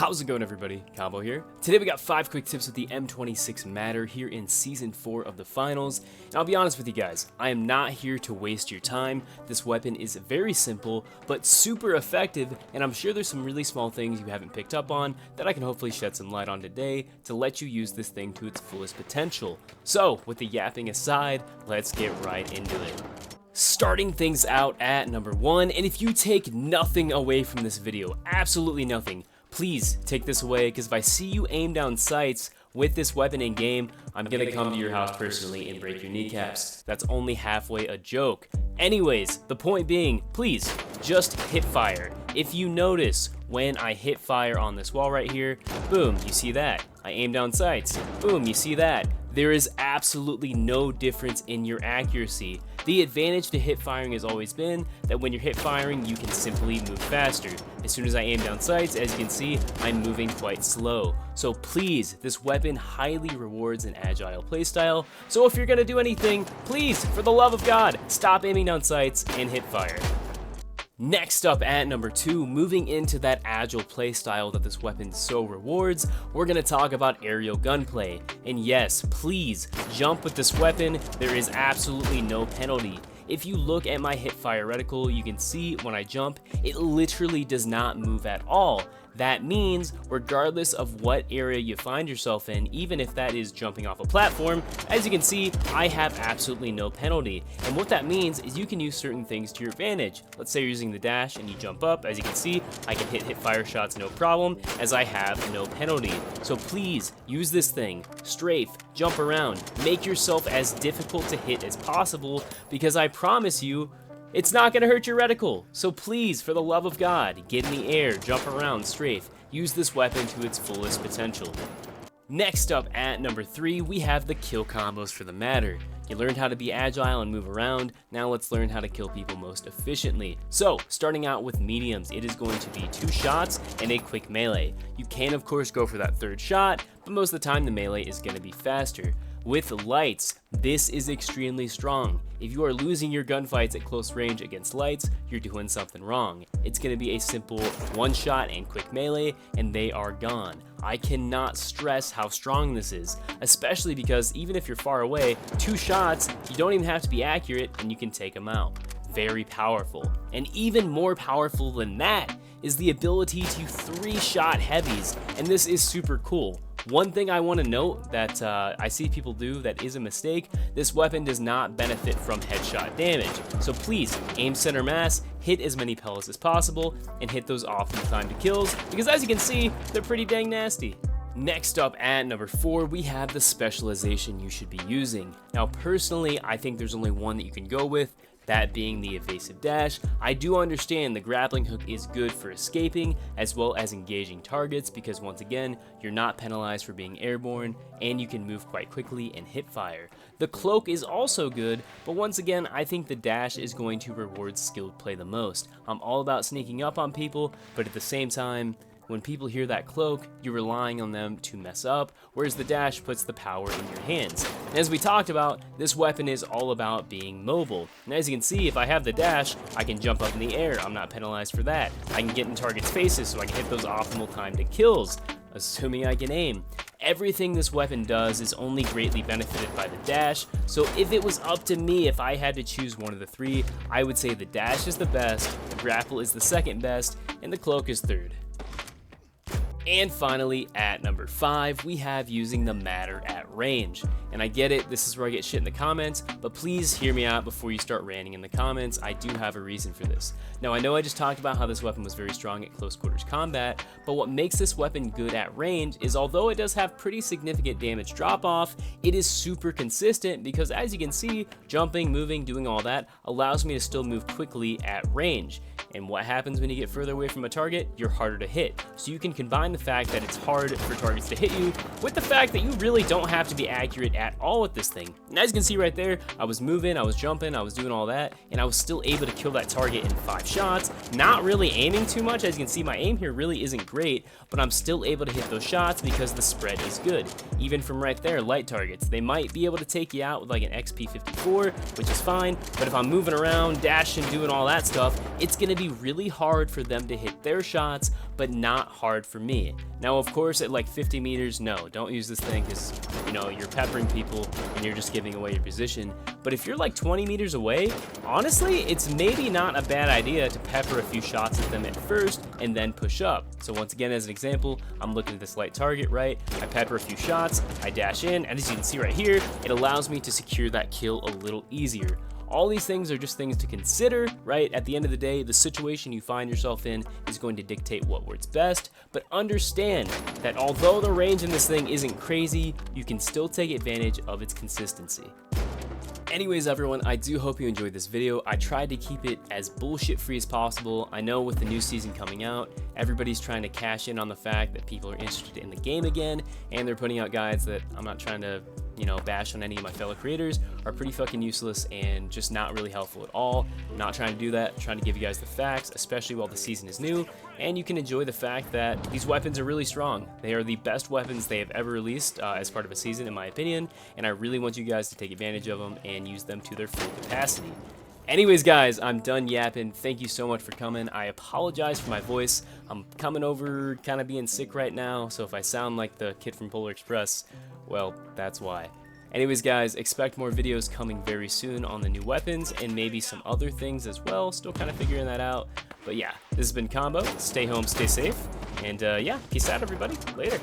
How's it going, everybody? Combo here. Today we got 5 quick tips with the M26 Matter here in Season 4 of the Finals. And I'll be honest with you guys, I am not here to waste your time. This weapon is very simple, but super effective, and I'm sure there's some really small things you haven't picked up on that I can hopefully shed some light on today to let you use this thing to its fullest potential. So, with the yapping aside, let's get right into it. Starting things out at number 1, and if you take nothing away from this video, absolutely nothing, please take this away, because if I see you aim down sights with this weapon in game, I'm gonna come to your house personally and break your kneecaps. That's only halfway a joke. Anyways, the point being, please, just hip fire. If you notice, when I hit fire on this wall right here, boom, you see that. I aim down sights, boom, you see that. There is absolutely no difference in your accuracy. The advantage to hip firing has always been that when you're hip firing, you can simply move faster. As soon as I aim down sights, as you can see, I'm moving quite slow. So please, this weapon highly rewards an agile playstyle. So if you're gonna do anything, please, for the love of God, stop aiming down sights and hip fire. Next up at number 2, moving into that agile playstyle that this weapon so rewards, we're going to talk about aerial gunplay. And yes, please, jump with this weapon, there is absolutely no penalty. If you look at my Hipfire reticle, you can see when I jump, it literally does not move at all. That means, regardless of what area you find yourself in, even if that is jumping off a platform, as you can see, I have absolutely no penalty. And what that means is you can use certain things to your advantage. Let's say you're using the dash and you jump up, as you can see, I can hit fire shots no problem, as I have no penalty. So please, use this thing, strafe, jump around, make yourself as difficult to hit as possible, because I promise you, it's not going to hurt your reticle. So please, for the love of God, get in the air, jump around, strafe. Use this weapon to its fullest potential. Next up at number 3, we have the kill combos for the Matter. You learned how to be agile and move around, now let's learn how to kill people most efficiently. So, starting out with mediums, it is going to be 2 shots and a quick melee. You can of course go for that 3rd shot, but most of the time the melee is going to be faster. With lights, this is extremely strong. If you are losing your gunfights at close range against lights, you're doing something wrong. It's going to be a simple 1 shot and quick melee, and they are gone. I cannot stress how strong this is, especially because even if you're far away, 2 shots, you don't even have to be accurate and you can take them out. Very powerful. And even more powerful than that is the ability to 3-shot heavies, and this is super cool. One thing I want to note that I see people do that is a mistake, this weapon does not benefit from headshot damage. So please, aim center mass, hit as many pellets as possible, and hit those awesome timed kills, because as you can see, they're pretty dang nasty. Next up at number 4, we have the specialization you should be using. Now personally, I think there's only one that you can go with, that being the evasive dash. I do understand the grappling hook is good for escaping as well as engaging targets, because once again, you're not penalized for being airborne and you can move quite quickly and hip fire. The cloak is also good, but once again, I think the dash is going to reward skilled play the most. I'm all about sneaking up on people, but at the same time, when people hear that cloak, you're relying on them to mess up, whereas the dash puts the power in your hands. And as we talked about, this weapon is all about being mobile. And as you can see, if I have the dash, I can jump up in the air. I'm not penalized for that. I can get in targets' faces so I can hit those optimal timed kills, assuming I can aim. Everything this weapon does is only greatly benefited by the dash, so if it was up to me, if I had to choose one of the 3, I would say the dash is the best, the grapple is the 2nd best, and the cloak is 3rd. And finally, at number 5, we have using the Matter at range. And I get it, this is where I get shit in the comments, but please hear me out before you start ranting in the comments. I do have a reason for this. Now, I know I just talked about how this weapon was very strong at close quarters combat, but what makes this weapon good at range is, although it does have pretty significant damage drop off, it is super consistent, because as you can see, jumping, moving, doing all that allows me to still move quickly at range. And what happens when you get further away from a target? You're harder to hit. So you can combine the fact that it's hard for targets to hit you with the fact that you really don't have to be accurate at all with this thing. And as you can see right there, I was moving, I was jumping, I was doing all that, and I was still able to kill that target in 5 shots, not really aiming too much. As you can see, my aim here really isn't great, but I'm still able to hit those shots because the spread is good. Even from right there, light targets, they might be able to take you out with like an XP54, which is fine, but if I'm moving around, dashing, doing all that stuff, it's gonna be really hard for them to hit their shots, but not hard for me. me. Now, of course, at like 50 meters, no, don't use this thing because, you know, you're peppering people and you're just giving away your position. But if you're like 20 meters away, honestly, it's maybe not a bad idea to pepper a few shots at them at first and then push up. So once again, as an example, I'm looking at this light target, right? I pepper a few shots, I dash in, and as you can see right here, it allows me to secure that kill a little easier. All these things are just things to consider, right? At the end of the day, the situation you find yourself in is going to dictate what works best, but understand that although the range in this thing isn't crazy, you can still take advantage of its consistency. Anyways, everyone, I do hope you enjoyed this video. I tried to keep it as bullshit free as possible. I know with the new season coming out, everybody's trying to cash in on the fact that people are interested in the game again, and they're putting out guides that I'm not trying to, you know, bash on any of my fellow creators, are pretty fucking useless and just not really helpful at all. I'm not trying to do that. I'm trying to give you guys the facts, especially while the season is new, and you can enjoy the fact that these weapons are really strong. They are the best weapons they have ever released as part of a season, in my opinion, and I really want you guys to take advantage of them and use them to their full capacity. Anyways, guys, I'm done yapping. Thank you so much for coming. I apologize for my voice. I'm coming over kind of being sick right now, so if I sound like the kid from Polar Express, well, that's why. Anyways, guys, expect more videos coming very soon on the new weapons and maybe some other things as well. Still kind of figuring that out. But yeah, this has been Combo. Stay home, stay safe, and yeah, peace out, everybody. Later.